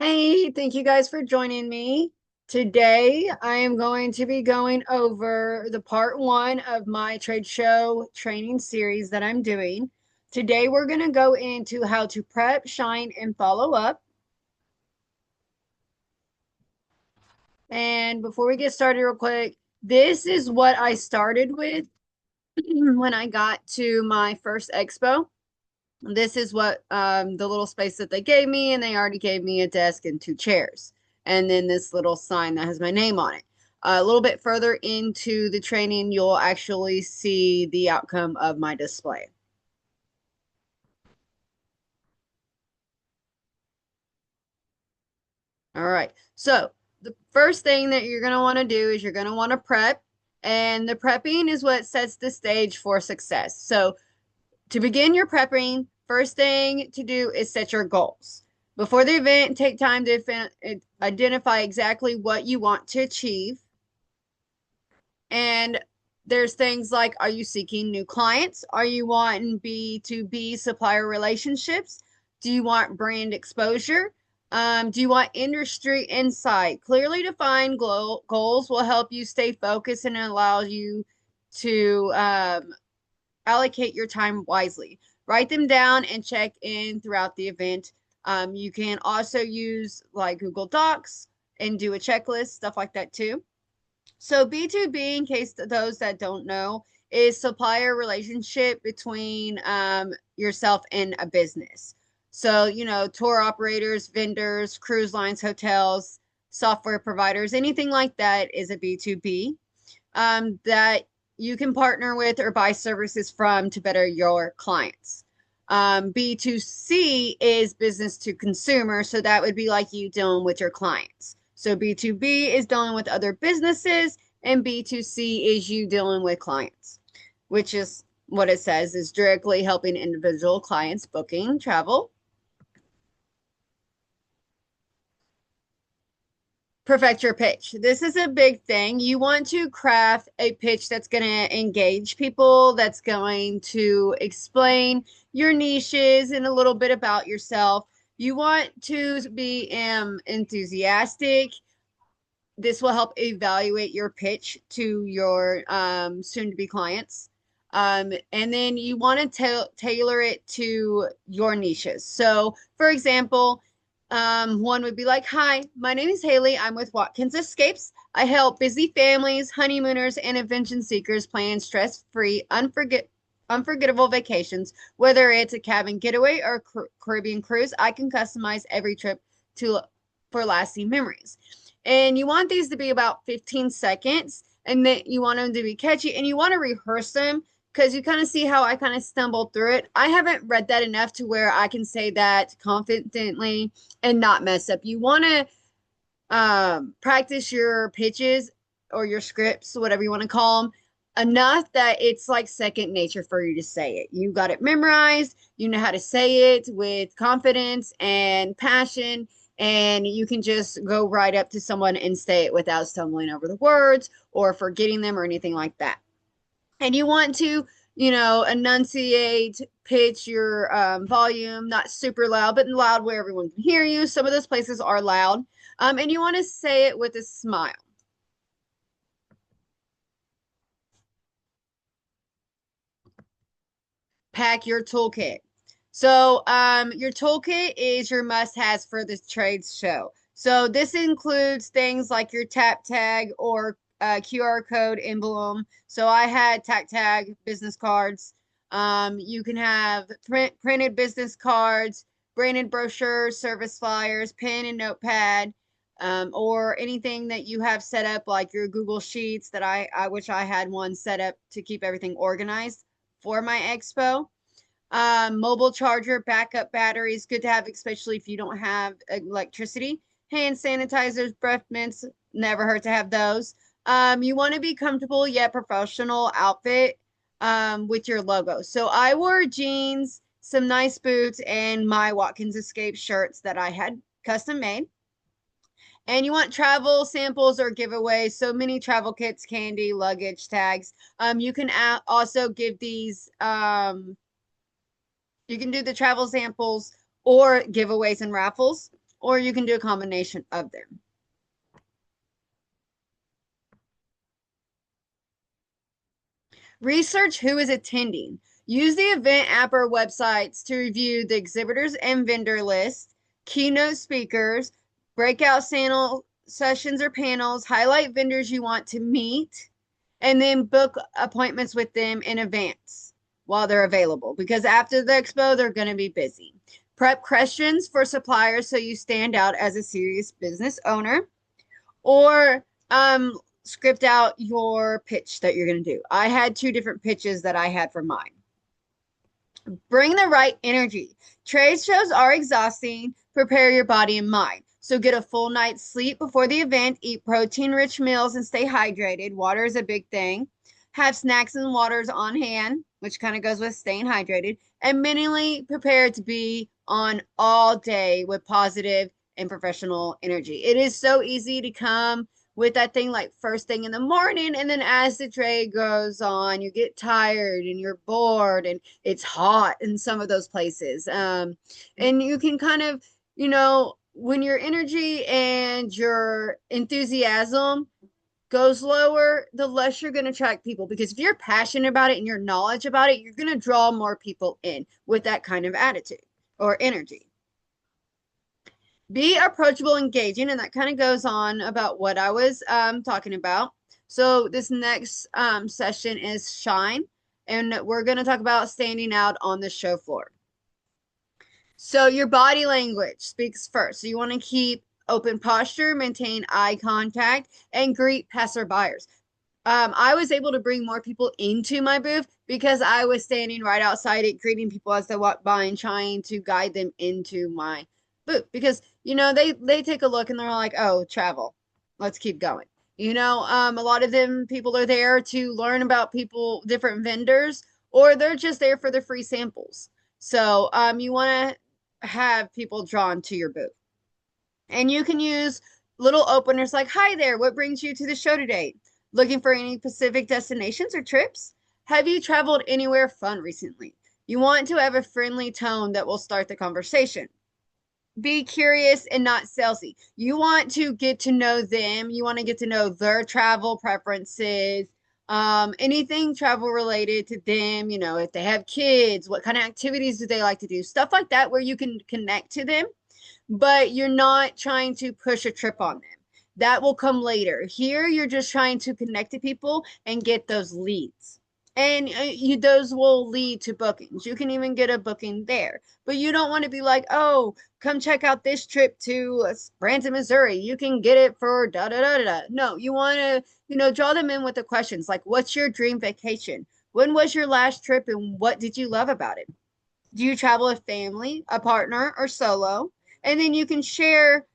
Hey, thank you guys for joining me. Today, I am going to be going over the part one of my trade show training series that I'm doing. Today, we're going to go into how to prep, shine, and follow up. And before we get started, real quick, this is what I started with when I got to my first expo. This is what the little space that they gave me, and they already gave me a desk and two chairs, and then this little sign that has my name on it. A little bit further into the training, you'll actually see the outcome of my display. All right. So the first thing that you're going to want to do is you're going to want to prep, and the prepping is what sets the stage for success. So to begin your prepping, first thing to do is set your goals. Before the event, take time to identify exactly what you want to achieve. And there's things like, are you seeking new clients? Are you wanting B2B supplier relationships? Do you want brand exposure? Do you want industry insight? Clearly defined goals will help you stay focused and allow you to allocate your time wisely. Write them down and check in throughout the event. You can also use like Google Docs and do a checklist, stuff like that too. So B2B, in case those that don't know, is supplier relationship between yourself and a business. So, tour operators, vendors, cruise lines, hotels, software providers, anything like that is a B2B that you can partner with or buy services from to better your clients. B2C is business to consumer. So that would be like you dealing with your clients. So B2B is dealing with other businesses, and B2C is you dealing with clients, which is what it says is directly helping individual clients booking travel. Perfect your pitch. This is a big thing. You want to craft a pitch that's going to engage people, that's going to explain your niches and a little bit about yourself. You want to be enthusiastic. This will help evaluate your pitch to your soon to be clients. And then you want to tailor it to your niches. So, for example, one would be like, "Hi, my name is Haley. I'm with Watkins Escapes. I help busy families, honeymooners, and adventure seekers plan stress-free, unforgettable vacations. Whether it's a cabin getaway or Caribbean cruise, I can customize every trip to for lasting memories." And you want these to be about 15 seconds, and then you want them to be catchy, and you want to rehearse them because you kind of see how I kind of stumbled through it. I haven't read that enough to where I can say that confidently and not mess up. You want to practice your pitches or your scripts, whatever you want to call them, enough that it's like second nature for you to say it. You got it memorized, you know how to say it with confidence and passion, and you can just go right up to someone and say it without stumbling over the words or forgetting them or anything like that. And you want to, enunciate, pitch your volume, not super loud, but loud where everyone can hear you. Some of those places are loud. And you want to say it with a smile. Pack your toolkit. So, your toolkit is your must-haves for the trade show. So, this includes things like your tap tag or QR code emblem. So, I had tap tag business cards. You can have printed business cards, branded brochures, service flyers, pen and notepad, or anything that you have set up, like your Google Sheets that I wish I had one set up to keep everything organized for my expo. Mobile charger, backup batteries, good to have, especially if you don't have electricity. Hand sanitizers, breath mints, never hurt to have those. You want to be comfortable yet professional outfit with your logo. So I wore jeans, some nice boots, and my Watkins Escape shirts that I had custom made. And you want travel samples or giveaways. So many travel kits, candy, luggage, tags. You can also give these you can do the travel samples or giveaways and raffles. or you can do a combination of them. Research who is attending. Use the event app or websites to review the exhibitors and vendor list, keynote speakers, breakout sessions or panels, highlight vendors you want to meet, and then book appointments with them in advance while they're available because after the expo, they're going to be busy. Prep questions for suppliers so you stand out as a serious business owner, or script out your pitch that you're going to do. I had two different pitches that I had for mine. Bring the right energy. Trade shows are exhausting. Prepare your body and mind. So get a full night's sleep before the event. Eat protein-rich meals and stay hydrated. Water is a big thing. Have snacks and waters on hand, which kind of goes with staying hydrated. And mentally prepare to be on all day with positive and professional energy. It is so easy to come with that thing like first thing in the morning, and then as the day goes on you get tired and you're bored and it's hot in some of those places, and you can kind of, when your energy and your enthusiasm goes lower, the less you're going to attract people, because if you're passionate about it and your knowledge about it, you're going to draw more people in with that kind of attitude or energy. Be approachable, engaging, and that kind of goes on about what I was talking about. So this next session is shine, and we're going to talk about standing out on the show floor. So your body language speaks first. So you want to keep open posture, maintain eye contact, and greet passerbyers. I was able to bring more people into my booth because I was standing right outside it, greeting people as they walk by and trying to guide them into my booth. Because they take a look and they're like, "Oh, travel, let's keep going." A lot of them people are there to learn about different vendors, or they're just there for the free samples. So you want to have people drawn to your booth, and you can use little openers like, "Hi there, what brings you to the show today? Looking for any specific destinations or trips? Have you traveled anywhere fun recently?" You want to have a friendly tone that will start the conversation. Be curious and not salesy. You want to get to know them. You want to get to know their travel preferences, anything travel related to them. If they have kids, what kind of activities do they like to do? Stuff like that where you can connect to them, but you're not trying to push a trip on them. That will come later. Here, you're just trying to connect to people and get those leads. And those will lead to bookings. You can even get a booking there. But you don't want to be like, "Oh, come check out this trip to Branson, Missouri. You can get it for da da da da." No, you want to, draw them in with the questions like, "What's your dream vacation? When was your last trip and what did you love about it? Do you travel with family, a partner, or solo?" And then you can share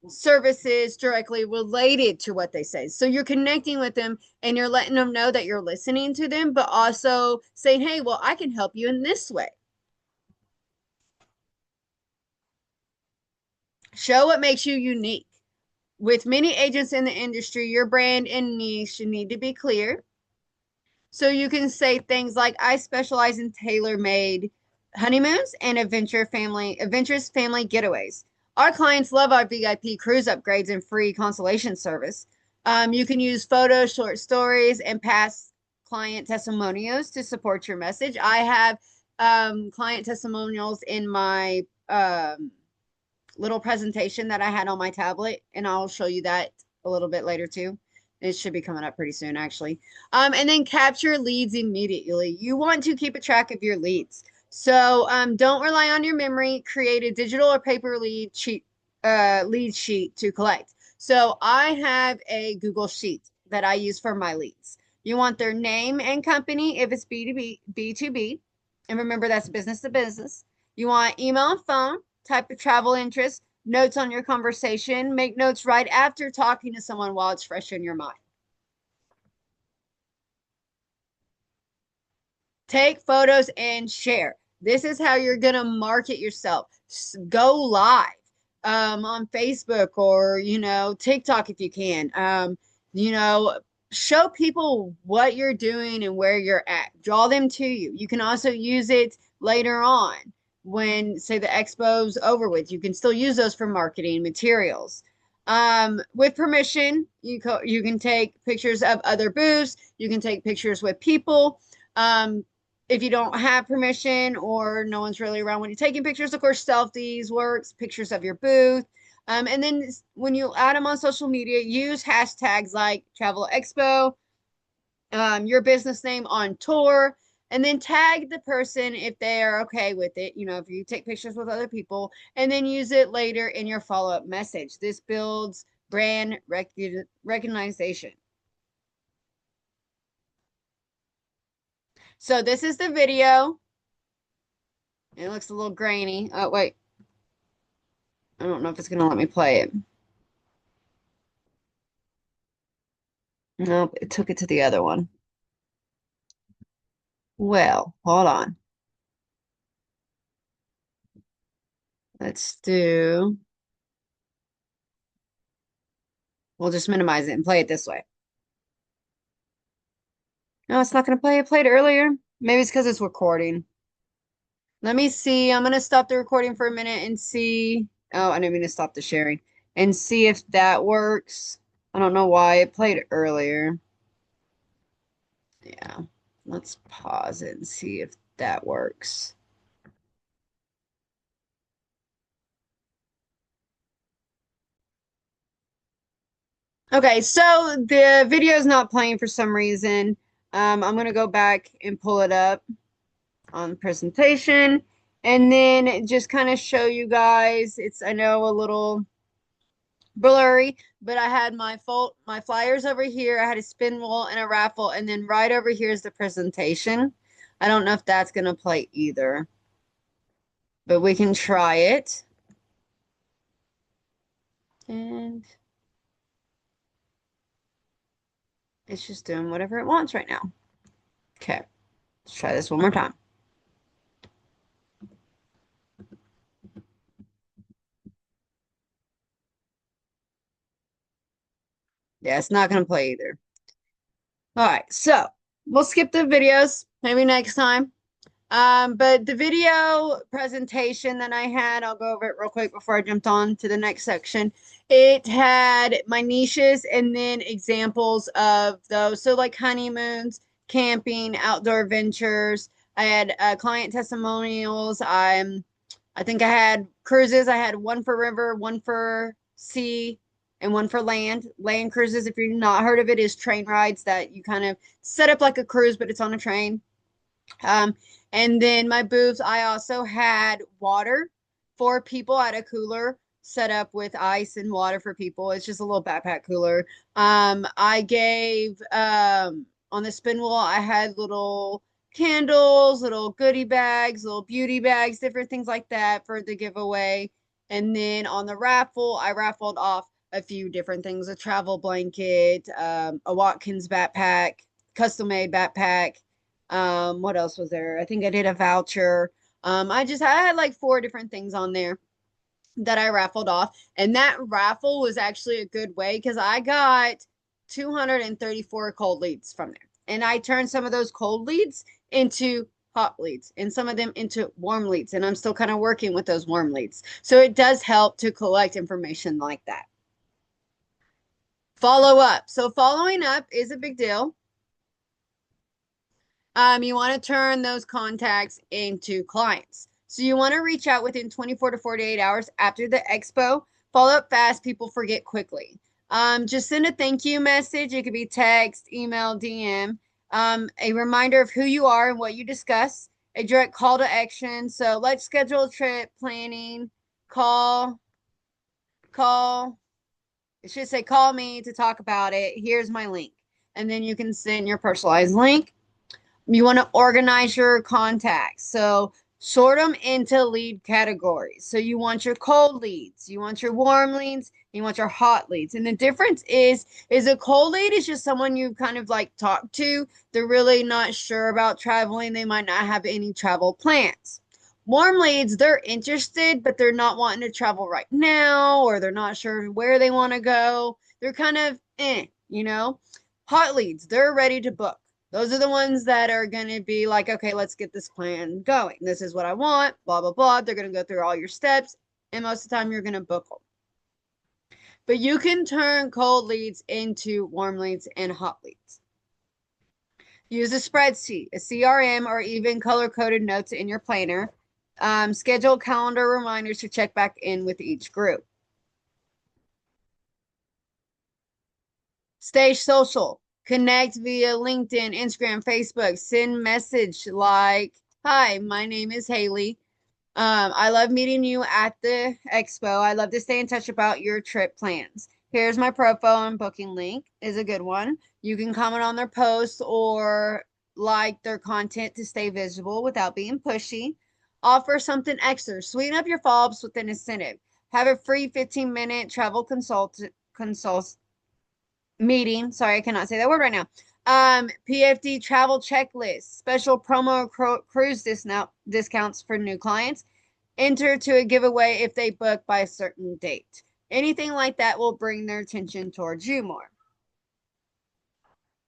services directly related to what they say. So you're connecting with them and you're letting them know that you're listening to them, but also saying, "Hey, well, I can help you in this way." Show what makes you unique. With many agents in the industry, your brand and niche need to be clear. So you can say things like, "I specialize in tailor-made honeymoons and adventurous family getaways. Our clients love our VIP cruise upgrades and free consolation service." You can use photos, short stories, and past client testimonials to support your message. I have client testimonials in my little presentation that I had on my tablet, and I'll show you that a little bit later too. It should be coming up pretty soon, actually. And then capture leads immediately. You want to keep a track of your leads. So don't rely on your memory. Create a digital or paper lead sheet to collect. So I have a Google Sheet that I use for my leads. You want their name and company if it's B2B, B2B. And remember, that's business to business. You want email and phone, type of travel interest, notes on your conversation. Make notes right after talking to someone while it's fresh in your mind. Take photos and share. This is how you're going to market yourself. Go live on Facebook or, TikTok if you can. Show people what you're doing and where you're at. Draw them to you. You can also use it later on when, say, the expo's over with. You can still use those for marketing materials. With permission, you can take pictures of other booths. You can take pictures with people. If you don't have permission or no one's really around when you're taking pictures, of course, selfies works, pictures of your booth. And then when you add them on social media, use hashtags like Travel Expo, your business name on tour, and then tag the person if they are okay with it. You know, if you take pictures with other people, and then use it later in your follow-up message. This builds brand recognition. So this is the video. It looks a little grainy. Oh, wait. I don't know if it's going to let me play it. Nope, it took it to the other one. Well, hold on. Let's do, we'll just minimize it and play it this way. No, it's not going to play. It played earlier. Maybe it's because it's recording. Let me see. I'm going to stop the recording for a minute and see. Oh, I didn't mean to stop the sharing and see if that works. I don't know why it played earlier. Yeah. Let's pause it and see if that works. Okay, so the video is not playing for some reason. I'm going to go back and pull it up on presentation and then just kind of show you guys. It's, I know, a little blurry, but I had my flyers over here. I had a spin wheel and a raffle, and then right over here is the presentation. I don't know if that's going to play either, but we can try it. And it's just doing whatever it wants right now. Okay, let's try this one more time. Yeah, it's not going to play either. All right, so we'll skip the videos maybe next time. But the video presentation that I had, I'll go over it real quick before I jumped on to the next section. It had my niches and then examples of those. So like honeymoons, camping, outdoor ventures. I had client testimonials. I think I had cruises. I had one for river, one for sea, and one for land. Land cruises, if you've not heard of it, is train rides that you kind of set up like a cruise, but it's on a train. Um, and then my booths, I also had water for people. I had a cooler set up with ice and water for people. It's just a little backpack cooler. I gave on the spin wheel, I had little candles, little goodie bags, little beauty bags, different things like that for the giveaway. And then on the raffle, I raffled off a few different things, a travel blanket, a Watkins backpack, custom made backpack. What else was there? I think I did a voucher. I had like four different things on there that I raffled off. And that raffle was actually a good way because I got 234 cold leads from there. And I turned some of those cold leads into hot leads and some of them into warm leads. And I'm still kind of working with those warm leads. So it does help to collect information like that. Follow up. So following up is a big deal. You want to turn those contacts into clients. So you want to reach out within 24 to 48 hours after the expo. Follow up fast. People forget quickly. Just send a thank you message. It could be text, email, DM. A reminder of who you are and what you discuss. A direct call to action. So let's schedule a trip planning. Call. It should say call me to talk about it. Here's my link. And then you can send your personalized link. You want to organize your contacts. So sort them into lead categories. So you want your cold leads, you want your warm leads, you want your hot leads. And the difference is a cold lead is just someone you kind of like talk to. They're really not sure about traveling. They might not have any travel plans. Warm leads, they're interested, but they're not wanting to travel right now, or they're not sure where they want to go. They're kind of Hot leads, they're ready to book. Those are the ones that are going to be like, okay, let's get this plan going. This is what I want, blah, blah, blah. They're going to go through all your steps. And most of the time, you're going to book them. But you can turn cold leads into warm leads and hot leads. Use a spreadsheet, a CRM, or even color-coded notes in your planner. Schedule calendar reminders to check back in with each group. Stay social. Connect via LinkedIn, Instagram, Facebook. Send message like, "Hi, my name is Haley. I love meeting you at the expo. I love to stay in touch about your trip plans. Here's my profile and booking link," is a good one. You can comment on their posts or like their content to stay visible without being pushy. Offer something extra. Sweeten up your follow-ups with an incentive. Have a free 15-minute travel consult meeting. Sorry, I cannot say that word right now. PFD travel checklist. Special promo cruise discounts for new clients. Enter to a giveaway if they book by a certain date. Anything like that will bring their attention towards you more.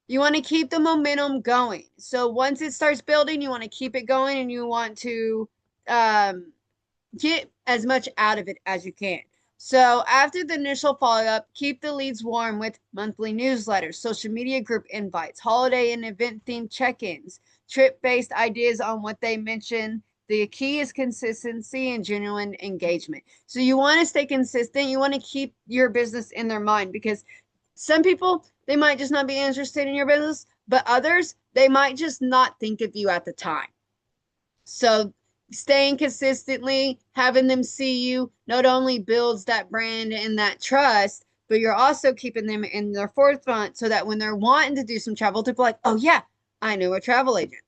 You want to keep the momentum going. So once it starts building, you want to keep it going and you want to get as much out of it as you can. So after the initial follow-up, keep the leads warm with monthly newsletters, social media group invites, holiday and event-themed check-ins, trip-based ideas on what they mention. The key is consistency and genuine engagement. So you want to stay consistent. You want to keep your business in their mind because some people, they might just not be interested in your business, but others, they might just not think of you at the time. So staying consistently, having them see you not only builds that brand and that trust, but you're also keeping them in their forefront so that when they're wanting to do some travel, to be like, oh yeah, I know a travel agent.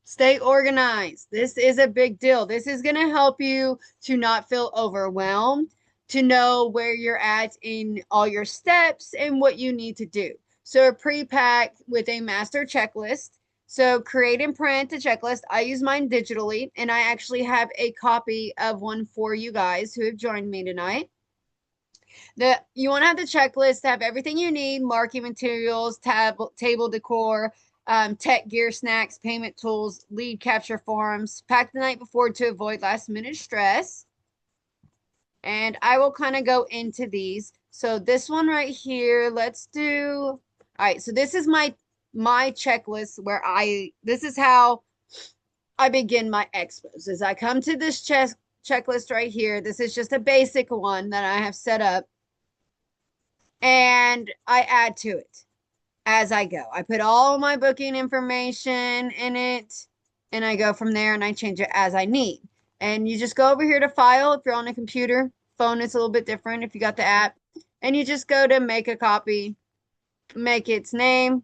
Stay organized. This is a big deal. This is going to help you to not feel overwhelmed, to know where you're at in all your steps and what you need to do. So, a pre-pack with a master checklist. So, create and print a checklist. I use mine digitally, and I actually have a copy of one for you guys who have joined me tonight. You want to have the checklist, have everything you need, marking materials, table decor, tech gear, snacks, payment tools, lead capture forms. Pack the night before to avoid last minute stress. And I will kind of go into these. So this one right here, let's do. All right, so this is my checklist where this is how I begin my expos. As I come to this checklist right here, this is just a basic one that I have set up, and I add to it as I go. I put all my booking information in it and I go from there and I change it as I need. And you just go over here to file if you're on a computer. Phone is a little bit different if you got the app. And you just go to make a copy, make its name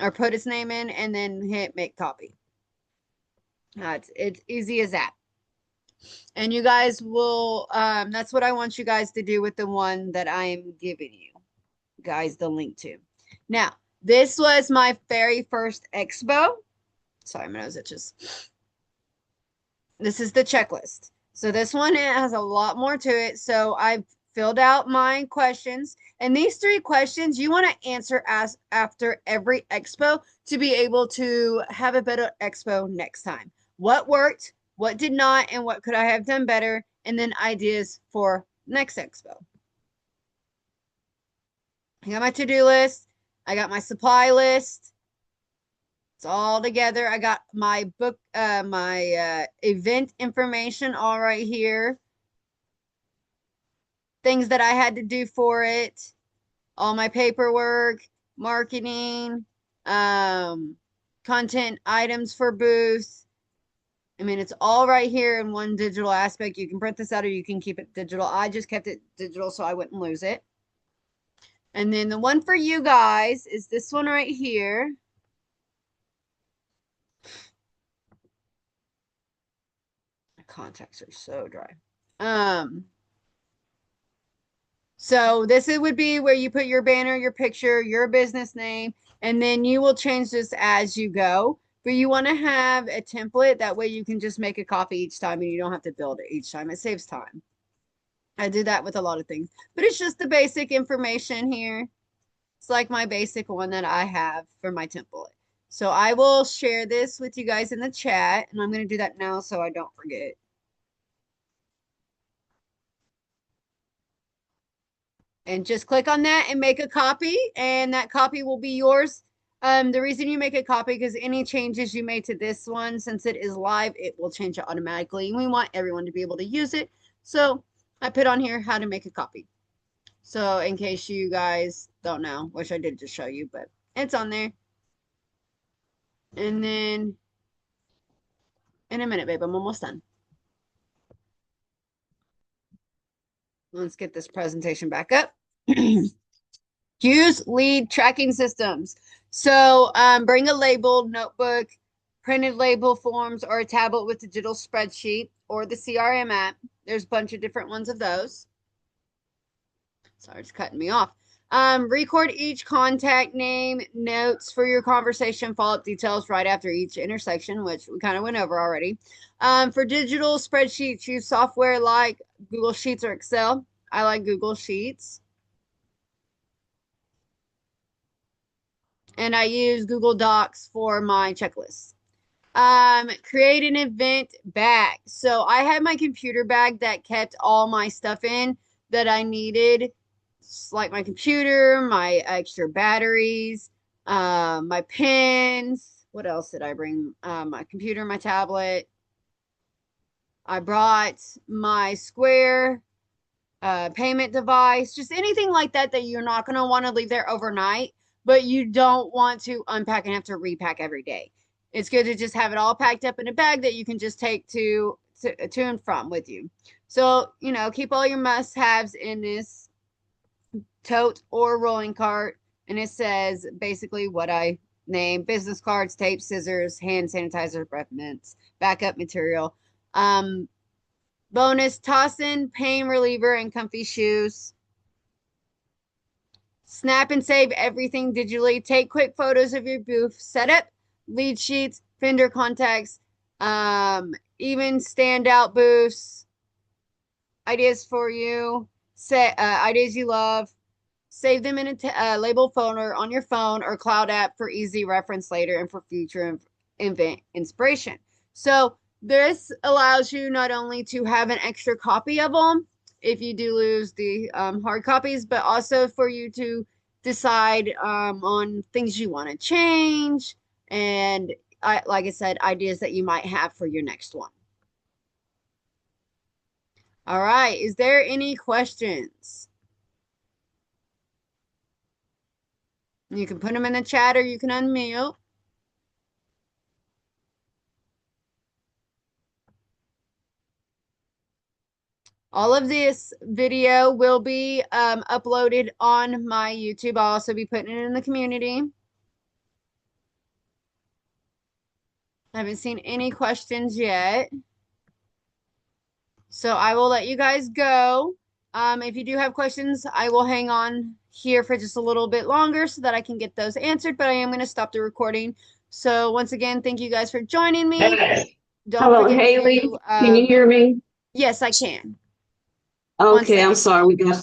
or put its name in and then hit make copy. It's easy as that. And you guys will, that's what I want you guys to do with the one that I am giving you guys the link to. Now, this was my very first expo. Sorry, my nose itches. This is the checklist. So this one, it has a lot more to it. So I've filled out my questions. And these 3 questions you want to answer as after every expo to be able to have a better expo next time. What worked, what did not, and what could I have done better? And then ideas for next expo. I got my to-do list. I got my supply list. It's all together. I got my book, my event information all right here. Things that I had to do for it. All my paperwork, marketing, content items for booths. I mean, it's all right here in one digital aspect. You can print this out or you can keep it digital. I just kept it digital so I wouldn't lose it. And then the one for you guys is this one right here. My contacts are so dry. So this would be where you put your banner, your picture, your business name, and then you will change this as you go. But you want to have a template. That way you can just make a copy each time and you don't have to build it each time. It saves time. I do that with a lot of things, but it's just the basic information here. It's like my basic one that I have for my template. So I will share this with you guys in the chat, and I'm going to do that now so I don't forget. And just click on that and make a copy, and that copy will be yours. The reason you make a copy because any changes you made to this one, since it is live, it will change it automatically. We want everyone to be able to use it. So I put on here how to make a copy. So in case you guys don't know, which I did just show you, but it's on there. And then in a minute, babe, I'm almost done. Let's get this presentation back up. Use lead tracking systems. So bring a labeled notebook, printed label forms, or a tablet with digital spreadsheet or the CRM app. There's a bunch of different ones of those. Sorry, it's cutting me off. Record each contact name, notes for your conversation, follow-up details right after each intersection, which we kind of went over already. For digital spreadsheets, use software like Google Sheets or Excel. I like Google Sheets. And I use Google Docs for my checklists. Create an event bag. So I had my computer bag that kept all my stuff in that I needed, like my computer, my extra batteries, my pens. What else did I bring? My computer, my tablet. I brought my Square payment device, just anything like that that you're not going to want to leave there overnight, but you don't want to unpack and have to repack every day. It's good to just have it all packed up in a bag that you can just take to and from with you. So, keep all your must-haves in this tote or rolling cart. And it says basically what I named: business cards, tape, scissors, hand sanitizer, breath mints, backup material. Bonus, toss in pain reliever and comfy shoes. Snap and save everything digitally. Take quick photos of your booth. Set up lead sheets, vendor contacts, even standout booths. Ideas for you. Ideas you love. Save them in a label folder on your phone or cloud app for easy reference later and for future event inspiration. So this allows you not only to have an extra copy of them if you do lose the hard copies, but also for you to decide on things you want to change and, like I said, ideas that you might have for your next one. All right. Is there any questions? You can put them in the chat or you can unmute. All of this video will be uploaded on my YouTube. I'll also be putting it in the community. I haven't seen any questions yet. So I will let you guys go. If you do have questions, I will hang on here for just a little bit longer so that I can get those answered, but I am going to stop the recording. So once again, thank you guys for joining me. Don't Hello, forget Haley. to, Can you hear me? yes, I can. Okay, I'm sorry. We got